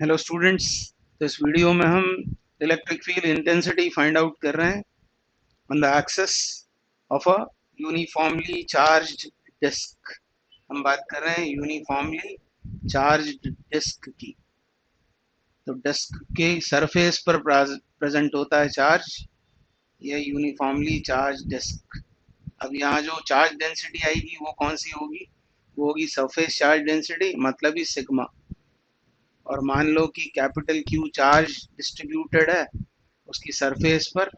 Hello students. तो इस video में हम electric field intensity find out कर रहे हैं on the axis of a uniformly charged disc. हम बात कर रहे हैं यूनिफॉर्मली चार्ज्ड डिस्क की। तो डिस्क के सरफेस पर प्रेजेंट होता है चार्ज, यह यूनिफॉर्मली चार्ज डिस्क। अब यहाँ जो चार्ज डेंसिटी आएगी वो कौन सी होगी? वो होगी सरफेस चार्ज डेंसिटी, मतलब ही सिग्मा। और मान लो कि कैपिटल क्यू चार्ज डिस्ट्रीब्यूटेड है उसकी सरफेस पर,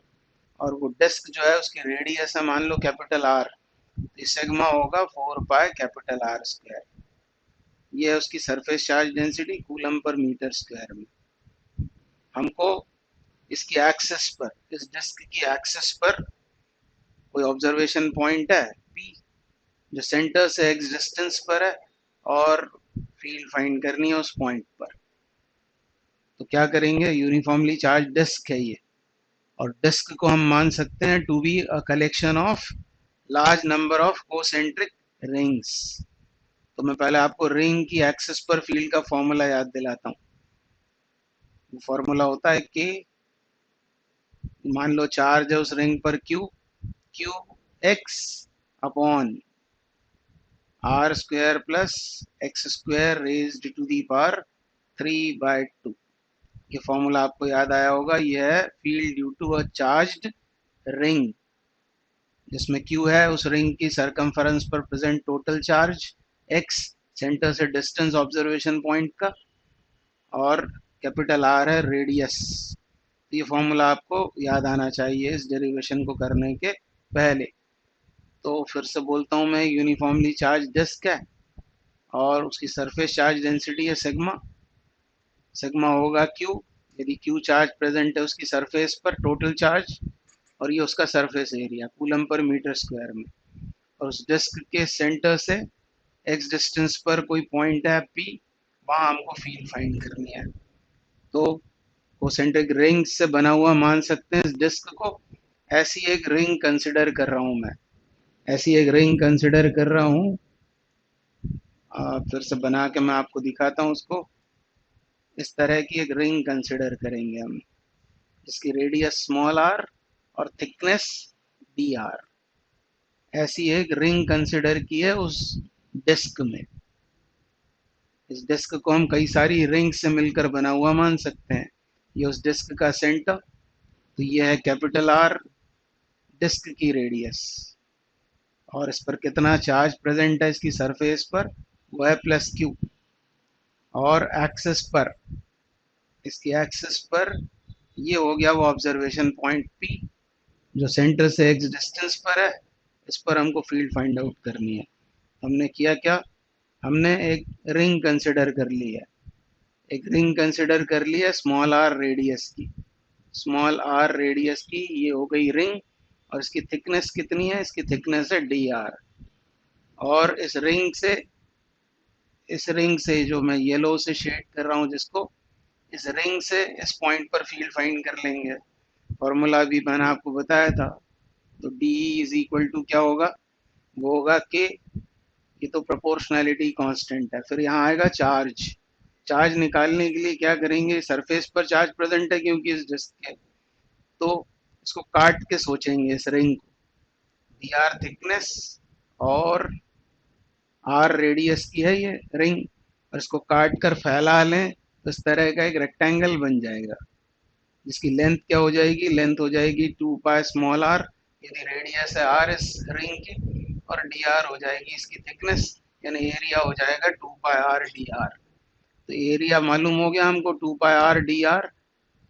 और वो डिस्क जो है उसकी रेडियस है मान लो कैपिटल आर, तो सिग्मा होगा 4 पाई कैपिटल आर स्क्वायर। ये है उसकी सरफेस चार्ज डेंसिटी कूलम पर मीटर स्क्वायर में। हमको इसकी एक्सेस पर, इस डिस्क की एक्सेस पर कोई ऑब्जर्वेशन पॉइंट है पी, जो सेंटर से एक्स डिस्टेंस पर है, और फील्ड फाइंड करनी है उस पॉइंट पर। तो क्या करेंगे, यूनिफॉर्मली चार्ज डिस्क है ये, और डिस्क को हम मान सकते हैं to be a collection of large number of concentric rings. तो मैं पहले आपको रिंग की एक्सिस पर फील्ड का फॉर्मूला याद दिलाता हूँ। वो फॉर्मूला होता है कि मान लो चार्ज है उस रिंग पर Q, Q X upon R square plus x square raised to the power 3/2। ये फॉर्मूला आपको याद आया होगा। यह है field due to a charged ring, जिसमें Q है उस रिंग की सरकमफेरेंस पर present total charge, X centre से डिस्टेंस ऑब्जर्वेशन पॉइंट का, और कैपिटल R है रेडियस। तो ये फॉर्मूला आपको याद आना चाहिए इस डेरिवेशन को करने के पहले। तो फिर से बोलता हूँ मैं, यूनिफॉर्मली चार्ज डिस्क है और उसकी सरफेस चार्ज डेंसिटी है सिग्मा। सिग्मा होगा Q, यदि Q चार्ज प्रेजेंट है उसकी सरफेस पर टोटल चार्ज, और ये उसका सरफेस एरिया कूलम पर मीटर स्क्वायर में। और उस डिस्क के सेंटर से एक्स डिस्टेंस पर कोई पॉइंट है पी, वहां हमको फील्ड फाइंड करनी है। तो कोसेंट्रिक रिंग से बना हुआ मान सकते हैं इस डिस्क को। ऐसी एक रिंग कंसिडर कर रहा हूं मैं, ऐसी एक रिंग कंसिडर कर रहा हूं। फिर से बना के मैं आपको दिखाता हूं उसको। इस तरह की एक रिंग कंसिडर करेंगे हम, जिसकी रेडियस स्मॉल आर और थिकनेस डी आर। ऐसी एक रिंग कंसिडर की है उस डिस्क में। इस डिस्क को हम कई सारी रिंग से मिलकर बना हुआ मान सकते हैं। ये उस डिस्क का सेंटर, तो ये है कैपिटल आर, डिस्क की रेडियस, और इस पर कितना चार्ज प्रेजेंट है इसकी सरफेस पर, वो है प्लस क्यू। और एक्सिस पर, इसकी एक्सिस पर ये हो गया वो ऑब्जर्वेशन पॉइंट पी, जो सेंटर से एक्स डिस्टेंस पर है। इस पर हमको फील्ड फाइंड आउट करनी है। हमने किया क्या, हमने एक रिंग कंसिडर कर ली है, एक रिंग कंसिडर कर ली है स्मॉल आर रेडियस की। स्मॉल आर रेडियस की ये हो गई रिंग, और इसकी थिकनेस कितनी है, इसकी थिकनेस है डी आर। और इस रिंग से जो मैं येलो से शेड कर रहा हूँ जिसको, इस रिंग से इस पॉइंट पर फील्ड फाइंड कर लेंगे। फॉर्मूला भी मैंने आपको बताया था। तो डी इज इक्वल टू क्या होगा, वो होगा के, ये तो प्रोपोर्शनैलिटी कांस्टेंट है। फिर यहाँ आएगा चार्ज। चार्ज निकालने के लिए क्या करेंगे, सरफेस पर चार्ज प्रेजेंट है क्योंकि इस डिस्क के, तो इसको काट के सोचेंगे इस रिंग को। डी आर थिकनेस और आर रेडियस की है ये रिंग, और इसको काट कर फैला लें तो इस तरह का एक रेक्टेंगल बन जाएगा, जिसकी लेंथ क्या हो जाएगी, लेंथ हो जाएगी 2 पाई स्मॉल आर, यदि रेडियस है आर इस रिंग की, और डी आर हो जाएगी इसकी थिकनेस, यानी एरिया हो जाएगा 2 पाई आर डी आर। तो एरिया मालूम हो गया हमको 2 पाई आर डी आर।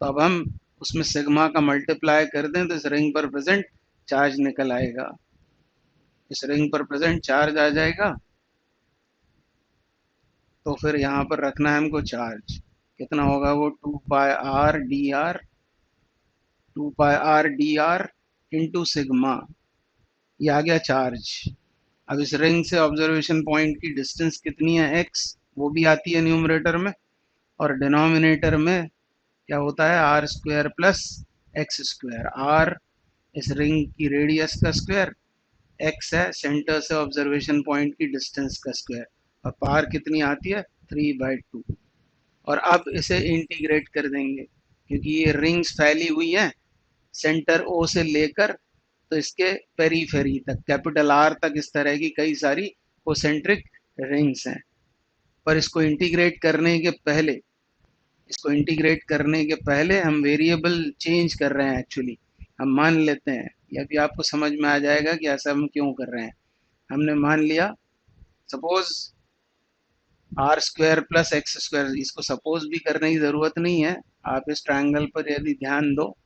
तो अब हम उसमें सिग्मा का मल्टीप्लाई कर दें तो इस रिंग पर प्रेजेंट चार्ज निकल आएगा, इस रिंग पर प्रेजेंट चार्ज आ जाएगा। तो फिर यहाँ पर रखना है हमको चार्ज, कितना होगा वो 2 pi R D r, 2 pi R D R into sigma, ये आ गया चार्ज। अब इस रिंग से ऑब्जर्वेशन पॉइंट की डिस्टेंस कितनी है एक्स, वो भी आती है न्यूमरेटर में, और डिनोमिनेटर में क्या होता है R square plus x square. R इस रिंग की रेडियस का स्क्वायर, एक्स है सेंटर से ऑब्जर्वेशन पॉइंट की डिस्टेंस का स्क्वायर, और पार कितनी आती है 3/2। और अब इसे इंटीग्रेट कर देंगे क्योंकि ये रिंग्स फैली हुई हैं सेंटर ओ से लेकर तो इसके पेरीफेरी तक कैपिटल आर तक इस तरह की कई सारी कोसेंट्रिक रिंग्स हैं। पर इसको इंटीग्रेट करने के पहले हम वेरिएबल चेंज कर रहे हैं एक्चुअली। हम मान लेते हैं, यह भी आपको समझ में आ जाएगा कि ऐसा हम क्यों कर रहे हैं। हमने मान लिया suppose R square plus x square, इसको सपोज भी करने की जरूरत नहीं है। आप इस ट्रायंगल पर यदि ध्यान दो,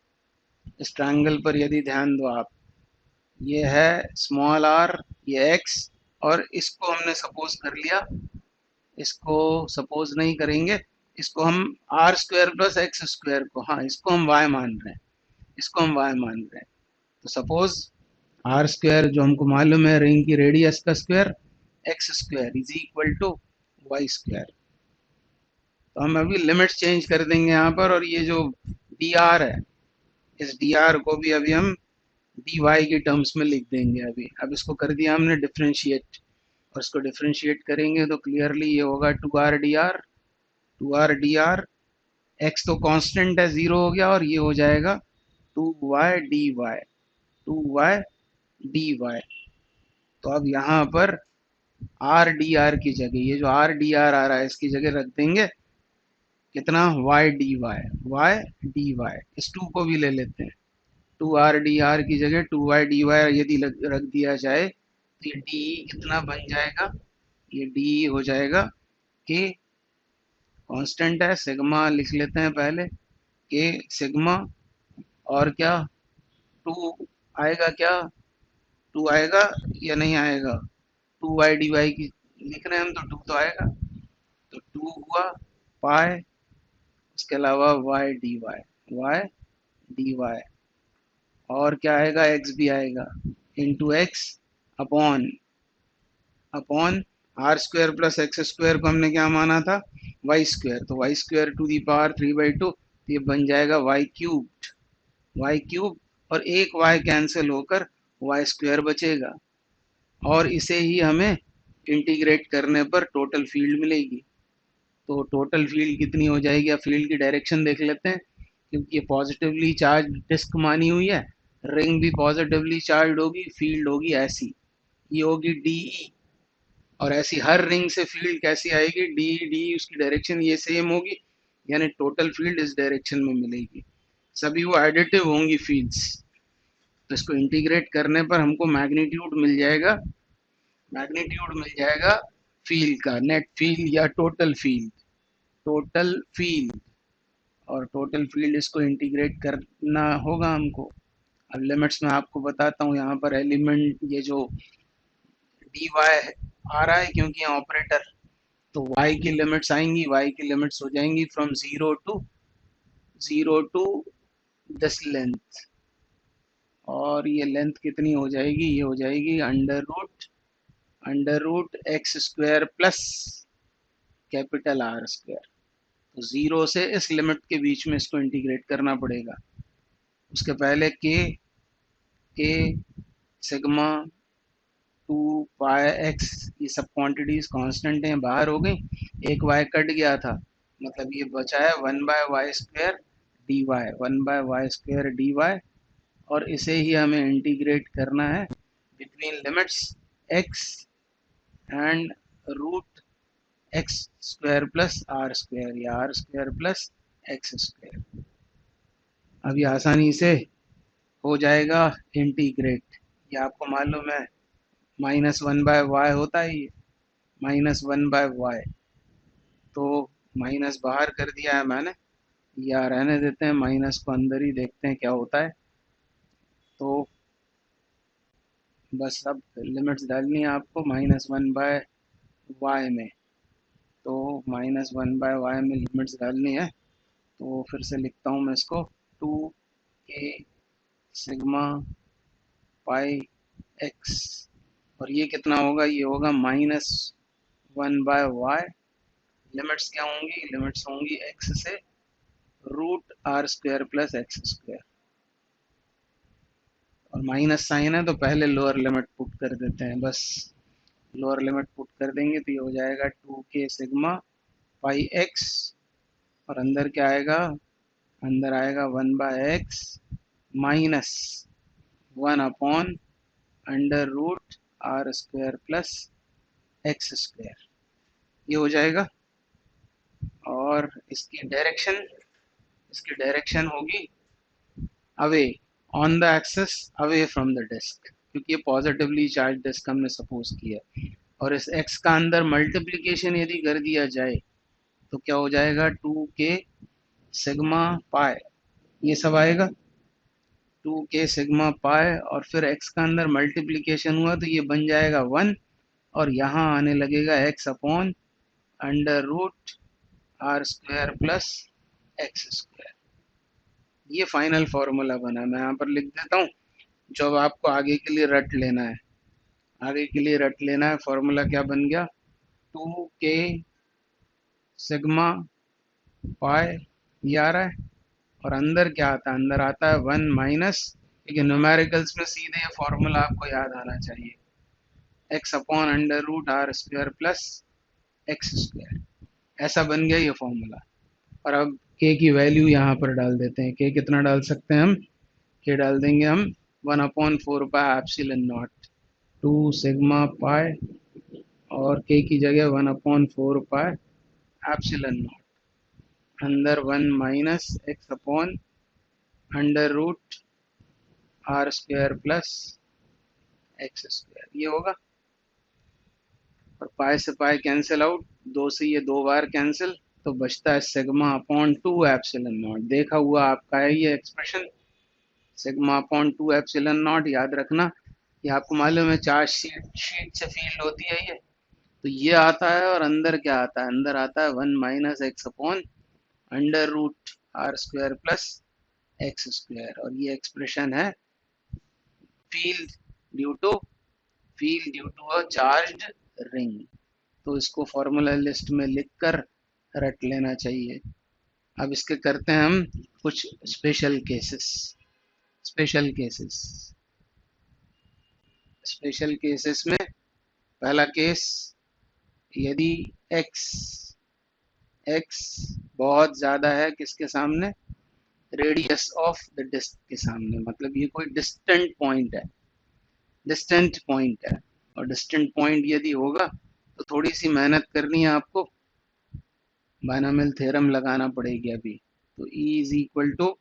इस ट्रायंगल पर यदि ध्यान दो आप, ये है स्मॉल आर, ये एक्स, और इसको हमने सपोज कर लिया, इसको सपोज नहीं करेंगे, इसको हम R square plus x square को, हाँ इसको हम वाई मान रहे हैं, इसको हम वाई मान रहे हैं। तो सपोज आर स्क्वायर जो हमको मालूम है रिंग की रेडियस का square, X square is equal to Y square. तो हम अभी लिमिट चेंज कर देंगे यहाँ पर, और ये जो डी आर है, इस डी आर को भी अभी हम डी वाई की टर्म्स में लिख देंगे। अभी अब इसको कर दिया हमने डिफ्रेंशिएट, और इसको डिफ्रेंशिएट करेंगे तो क्लियरली ये होगा two R D R, two R D R, X तो कांस्टेंट है जीरो हो गया, और ये हो जाएगा two Y D Y, two Y D Y. तो अब यहाँ पर आर डी आर की जगह, ये जो आर डी आर आ रहा है इसकी जगह रख देंगे कितना, Y D Y, Y D Y. इस टू को भी ले लेते हैं, टू आर डी आर की जगह टू वाई डी वाई यदि रख दिया जाए तो ये डी कितना बन जाएगा, ये डी हो जाएगा के, कांस्टेंट है सिग्मा लिख लेते हैं पहले, के सिग्मा, और क्या टू आएगा, क्या टू आएगा या नहीं आएगा, टू वाई डी वाई की लिख रहे हैं हम तो टू तो आएगा, तो टू हुआ पाए, इसके अलावा Y D Y, Y D Y, और क्या आएगा, एक्स भी आएगा, into X upon, upon R square plus x square को हमने क्या माना था, वाई स्क्वायर, तो Y square to the power 3/2, तो ये बन जाएगा वाई क्यूब्ड, वाई क्यूब, और एक वाई कैंसिल होकर वाई स्क्वायर बचेगा, और इसे ही हमें इंटीग्रेट करने पर टोटल फील्ड मिलेगी। तो टोटल फील्ड कितनी हो जाएगी, या फील्ड की डायरेक्शन देख लेते हैं, क्योंकि ये पॉजिटिवली चार्ज डिस्क मानी हुई है, रिंग भी पॉजिटिवली चार्ज होगी, फील्ड होगी ऐसी, ये होगी डीई, और ऐसी हर रिंग से फील्ड कैसी आएगी, डी डी उसकी डायरेक्शन ये सेम होगी, यानी टोटल फील्ड इस डायरेक्शन में मिलेगी, सभी वो एडिटिव होंगी फील्ड्स। तो इसको इंटीग्रेट करने पर हमको मैग्नीट्यूड मिल जाएगा, मैग्नीट्यूड मिल जाएगा फील्ड का, नेट फील्ड या टोटल फील्ड, टोटल फील्ड, और टोटल फील्ड इसको इंटीग्रेट करना होगा हमको। अब लिमिट्स में आपको बताता हूँ, यहाँ पर एलिमेंट ये जो डी वाई आ रहा है क्योंकि यहाँ ऑपरेटर, तो y की लिमिट्स आएंगी, y की लिमिट्स हो जाएंगी from zero to this length, और ये लेंथ कितनी हो जाएगी, ये हो जाएगी under root x square plus capital R square. तो जीरो से इस लिमिट के बीच में इसको इंटीग्रेट करना पड़ेगा। उसके पहले के सिग्मा टू पाई एक्स, ये सब क्वांटिटीज कांस्टेंट हैं, बाहर हो गई, एक y कट गया था, मतलब ये बचा है one by y square d y, one by y square d Y, और इसे ही हमें इंटीग्रेट करना है between limits x and root x square plus r square, या r square plus x square. अभी आसानी से हो जाएगा इंटीग्रेट, ये आपको मालूम है -1/y होता है, ये -1/y, तो माइनस बाहर कर दिया है मैंने, या रहने देते हैं, माइनस को अंदर ही देखते हैं क्या होता है। तो बस अब लिमिट्स डालनी है आपको -1/y में, तो -1/y में लिमिट्स डालनी है। तो फिर से लिखता हूँ मैं इसको, 2k सिग्मा पाई एक्स, और ये कितना होगा, ये होगा -1/y, लिमिट्स क्या होंगी, लिमिट्स होंगी x से root R square plus x square, और माइनस साइन है तो पहले लोअर लिमिट पुट कर देते हैं, बस लोअर लिमिट पुट कर देंगे तो ये हो जाएगा 2k सिग्मा पाई एक्स और अंदर क्या आएगा, अंदर आएगा 1/x minus 1 under root R square plus x square, ये हो जाएगा। और इसकी डायरेक्शन होगी away, on the axis, away from the disc, क्योंकि ये पॉजिटिवली चार्ज डिस्क हमने सपोज किया। और इस x का अंदर मल्टीप्लिकेशन यदि कर दिया जाए तो क्या हो जाएगा, 2k सिग्मा पाई, ये सब आएगा 2k सिग्मा पाई, और फिर x का अंदर मल्टीप्लिकेशन हुआ तो ये बन जाएगा 1, और यहाँ आने लगेगा x upon under root R square plus x square. ये फाइनल फॉर्मूला बना, मैं यहाँ पर लिख देता हूँ, जो अब आपको आगे के लिए रट लेना है। आगे के लिए रट लेना है, फॉर्मूला क्या बन गया, 2k सिग्मा पाई, ये आ रहा है, और अंदर क्या आता है, अंदर आता है 1 माइनस, क्योंकि न्यूमेरिकल्स में सीधे ये फॉर्मूला आपको याद आना चाहिए, x upon under root R square plus x square, ऐसा बन गया ये फॉर्मूला। और अब k की वैल्यू यहाँ पर डाल देते हैं, k कितना डाल सकते हैं हम, k डाल देंगे हम 1/4 एप्सिलॉन नॉट 2 सिग्मा पाई, और k की जगह 1/4 एप्सिलॉन नॉट, अंदर 1 minus X upon under root R square plus x square, ये होगा। और पाई से पाई कैंसिल आउट, 2 से ये 2 बार कैंसिल, तो बचता है सिग्मा अपॉन 2 एप्सिलॉन नॉट, देखा हुआ आपका है ये expression, sigma upon 2 epsilon not, याद रखना ये आपको मालूम है चार्ज शीट से फील्ड होती है ये, तो ये आता है, और अंदर क्या आता है, अंदर आता है 1 minus X upon under root R square plus x square, और ये एक्सप्रेशन है field due to a charged ring. तो इसको फॉर्मूला लिस्ट में लिखकर रट लेना चाहिए। अब इसके करते हैं हम कुछ special cases. Special cases special cases में पहला केस, यदि x बहुत ज्यादा है किसके सामने, रेडियस ऑफ द डिस्क के सामने, मतलब ये कोई डिस्टेंट पॉइंट है, और डिस्टेंट पॉइंट यदि होगा तो थोड़ी सी मेहनत करनी है आपको, बायनॉमियल थ्योरम लगाना पड़ेगी अभी। तो E is equal to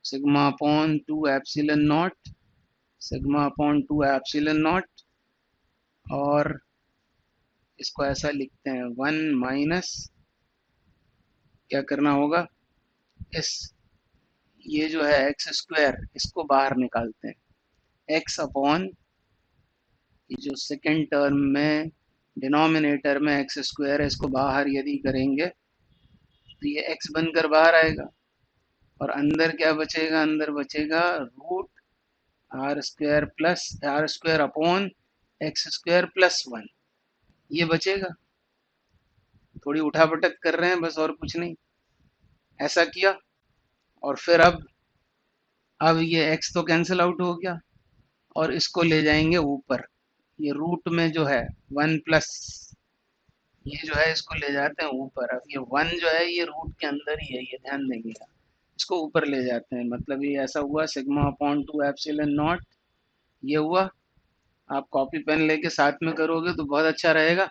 sigma upon 2 epsilon naught, sigma upon 2 epsilon naught, और इसको ऐसा लिखते हैं 1 माइनस, क्या करना होगा, इस ये जो है एक्स स्क्वायर, इसको बाहर निकालते हैं, एक्स अपॉन ये जो सेकेंड टर्म में डिनोमिनेटर में एक्स स्क्वायर है, इसको बाहर यदि करेंगे तो ये एक्स बनकर बाहर आएगा, और अंदर क्या बचेगा, अंदर बचेगा root R square upon X square plus 1, ये बचेगा। थोड़ी उठापटक कर रहे हैं बस, और कुछ नहीं, ऐसा किया। और फिर अब ये x तो कैंसिल आउट हो गया, और इसको ले जाएंगे ऊपर, ये रूट में जो है 1 प्लस, ये जो है इसको ले जाते हैं ऊपर। अब ये 1 जो है ये रूट के अंदर ही है, ये ध्यान देंगे, इसको ऊपर ले जाते हैं, मतलब ये ऐसा हुआ सिग्मा अपॉन 2 एप्सिलॉन नॉट, ये हुआ। आप कॉपी पेन लेके साथ में करोगे तो बहुत अच्छा रहेगा,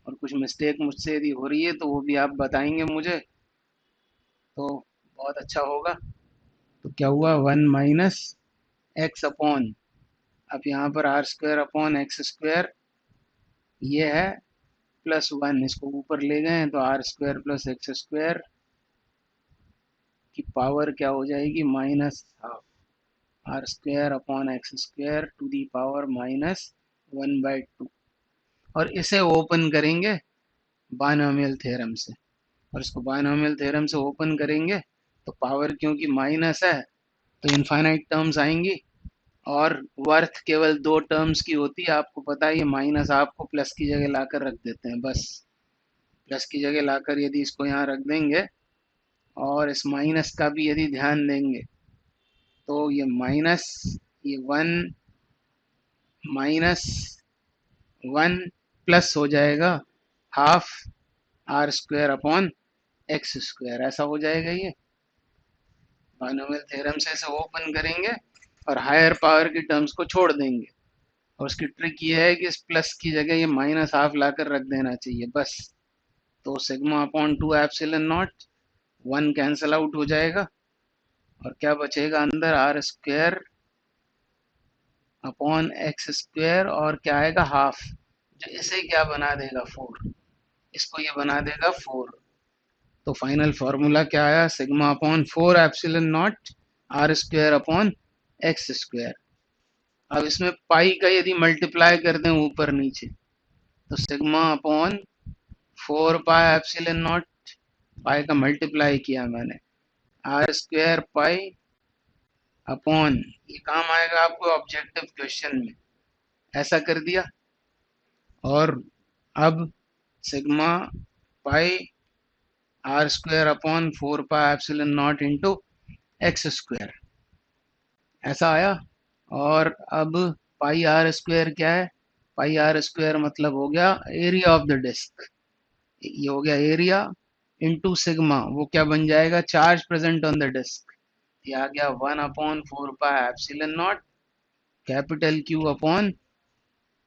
और कुछ मिस्टेक मुझसे यदि हो रही है तो वो भी आप बताएंगे मुझे, तो बहुत अच्छा होगा। तो क्या हुआ, 1 माइनस एक्स अपॉन, अब यहाँ पर R square upon X square, ये है +1, इसको ऊपर ले गए तो R square plus x square की पावर क्या हो जाएगी, -12 R square upon X square to the power -1/2। और इसे ओपन करेंगे बायनॉमियल थ्योरम से, और इसको बायनॉमियल थ्योरम से ओपन करेंगे तो पावर क्योंकि माइनस है तो इनफाइनाइट टर्म्स आएंगी, और वर्थ केवल 2 टर्म्स की होती है, आपको पता है, ये माइनस आपको प्लस की जगह लाकर रख देते हैं, बस प्लस की जगह लाकर यदि इसको यहाँ रख देंगे, और इस माइनस का भी यदि ध्यान देंगे तो ये माइनस, ये 1 माइनस 1 प्लस हो जाएगा half R square upon X square, ऐसा हो जाएगा ये। बाइनोमियल थ्योरम से इसे ओपन करेंगे और हायर पावर की टर्म्स को छोड़ देंगे। और उसकी ट्रिक ये है कि इस प्लस की जगह ये माइनस हाफ लाकर रख देना चाहिए बस। तो sigma upon two epsilon naught, one cancel out हो जाएगा और क्या बचेगा अंदर, R square upon X square और क्या आएगा हाफ, जो इसे क्या बना देगा 4, इसको ये बना देगा 4। तो फाइनल फॉर्मूला क्या आया, sigma upon 4 epsilon naught R square upon X square. अब इसमें पाई का यदि मल्टीप्लाई कर दें ऊपर नीचे, तो sigma upon 4 pi epsilon naught, pi का मल्टीप्लाई किया मैंने, आर स्क्वायर पाई अपॉन, ये काम आएगा आपको ऑब्जेक्टिव क्वेश्चन में, ऐसा कर दिया। और अब sigma pi R square upon 4 pi epsilon naught into X square, ऐसा आया। और अब पाई आर स्क्वायर क्या है, पाई आर स्क्वायर मतलब हो गया एरिया ऑफ द डिस्क, ये हो गया एरिया इंटू सिग्मा, वो क्या बन जाएगा, charge present on the disc, ये आ गया 1 upon 4 pi epsilon naught capital Q upon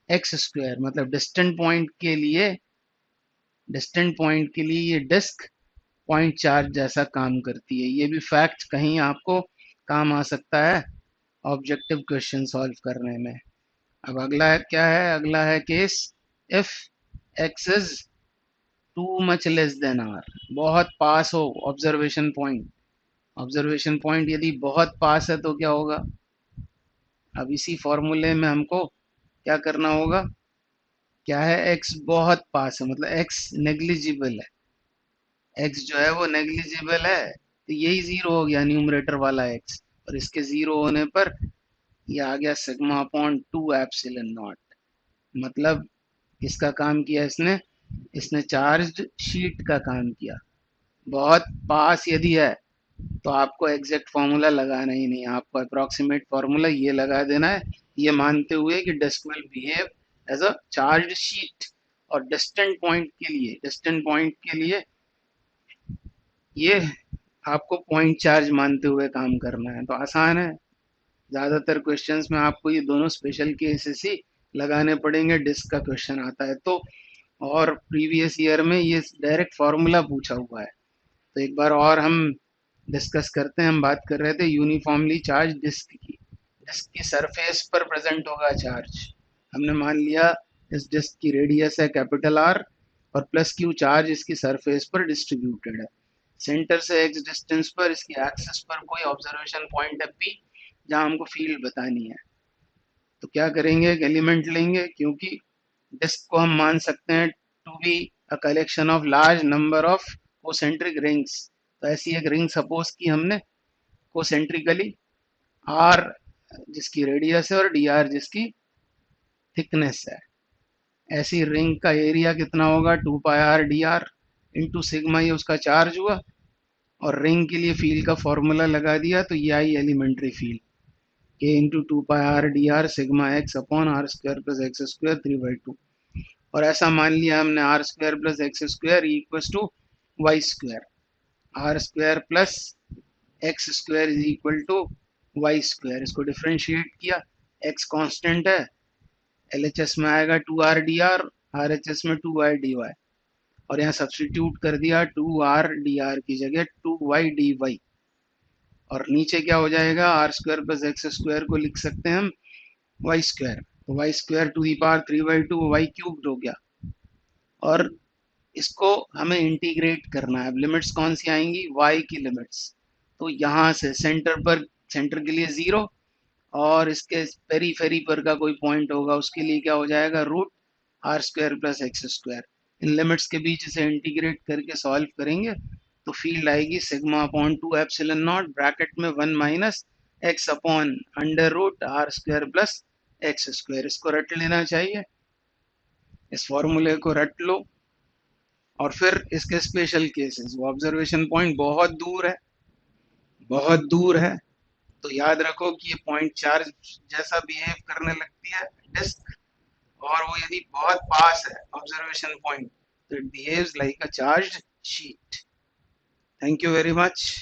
X square. मतलब डिस्टेंट पॉइंट के लिए ये डिस्क पॉइंट चार्ज जैसा काम करती है। ये भी फैक्ट कहीं आपको काम आ सकता है ऑब्जेक्टिव क्वेश्चन सॉल्व करने में। अब अगला है क्या है, अगला है case if X is too much less than R, बहुत पास हो ऑब्जर्वेशन पॉइंट, ऑब्जर्वेशन पॉइंट यदि बहुत पास है तो क्या होगा। अब इसी फॉर्मूले में हमको क्या करना होगा, क्या है, x बहुत पास है मतलब x नेग्लिजिबल है, x जो है वो नेग्लिजिबल है, तो यही जीरो हो गया न्यूमरेटर वाला x, और इसके जीरो होने पर ये आ गया sigma upon two epsilon not. मतलब इसका काम किया इसने, इसने चार्ज शीट का काम किया। बहुत पास यदि है तो आपको एग्जैक्ट फॉर्मूला लगाना ही नहीं, आपको अप्रोक्सीमेट फॉर्मूला ये लगा देना है, ये मानते हुए कि disc will behave as a charge sheet. और डिस्टेंट पॉइंट के लिए ये आपको पॉइंट चार्ज मानते हुए काम करना है। तो आसान है, ज्यादातर क्वेश्चंस में आपको ये दोनों स्पेशल केसेस ही लगाने पड़ेंगे, डिस्क का क्वेश्चन आता है तो। और प्रीवियस ईयर में ये डायरेक्ट फॉर्मूला पूछा हुआ है। तो एक बार और हम डिस्कस करते हैं। हम बात कर रहे थे यूनिफॉर्मली चार्ज डिस्क की, डिस्क की सरफेस पर प्रेजेंट होगा चार्ज। हमने मान लिया इस डिस्क की रेडियस है कैपिटल आर और प्लस क्यू चार्ज इसकी सरफेस पर डिस्ट्रीब्यूटेड है। सेंटर से एक्स डिस्टेंस पर इसकी एक्सिस पर कोई ऑब्जर्वेशन पॉइंट है पी, जहां हमको फील्ड बतानी है। तो क्या करेंगे, एक एलिमेंट लेंगे, क्योंकि डिस्क को हम मान सकते हैं to be a collection of large number of concentric rings. तो ऐसी एक रिंग सपोज की हमने कोसेंट्रिकली, आर जिसकी रेडियस है और डी आर जिसकी थिकनेस है। ऐसी रिंग का एरिया कितना होगा, two pi R D R into sigma, ये उसका चार्ज हुआ। और रिंग के लिए फील्ड का फॉर्मूला लगा दिया, तो ये आई एलिमेंट्री फील्ड, के into two pi R D R sigma X upon R square plus x square 3/2। और ऐसा मान लिया हमने R square plus x square equal to Y square, R square plus x square is equal to Y square. इसको differentiate किया, X constant है, LHS में आएगा 2r dr, आरएचएस में 2y dy, और यहाँ सब्सटीट्यूट कर दिया 2r dr की जगह 2y dy। और नीचे क्या हो जाएगा, R square plus x square को लिख सकते हैं हम वाई स्क्वायर, तो Y square to the power 3/2 Y cubed हो गया। और इसको हमें इंटीग्रेट करना है। अब लिमिट्स कौन सी आएंगी, y की लिमिट्स। तो यहाँ से सेंटर के लिए 0, और इसके पेरीफेरी पर का कोई पॉइंट होगा उसके लिए क्या हो जाएगा, root R square plus x square. इन लिमिट्स के बीच इसे इंटीग्रेट करके सॉल्व करेंगे तो फील्ड आएगी sigma upon two epsilon naught bracket में 1 minus X upon under root R square plus x square. इसको रट लेना चाहिए, इस फॉर्मूले को रट लो। और फिर इसके स्पेशल केसेस, वो ऑब्जर्वेशन पॉइंट बहुत दूर है, बहुत दूर है, तो याद रखो कि ये पॉइंट चार्ज जैसा बिहेव करने लगती है डिस्क, और वो यदि बहुत पास है ऑब्जर्वेशन पॉइंट तो it behaves like a charge sheet. Thank you very much.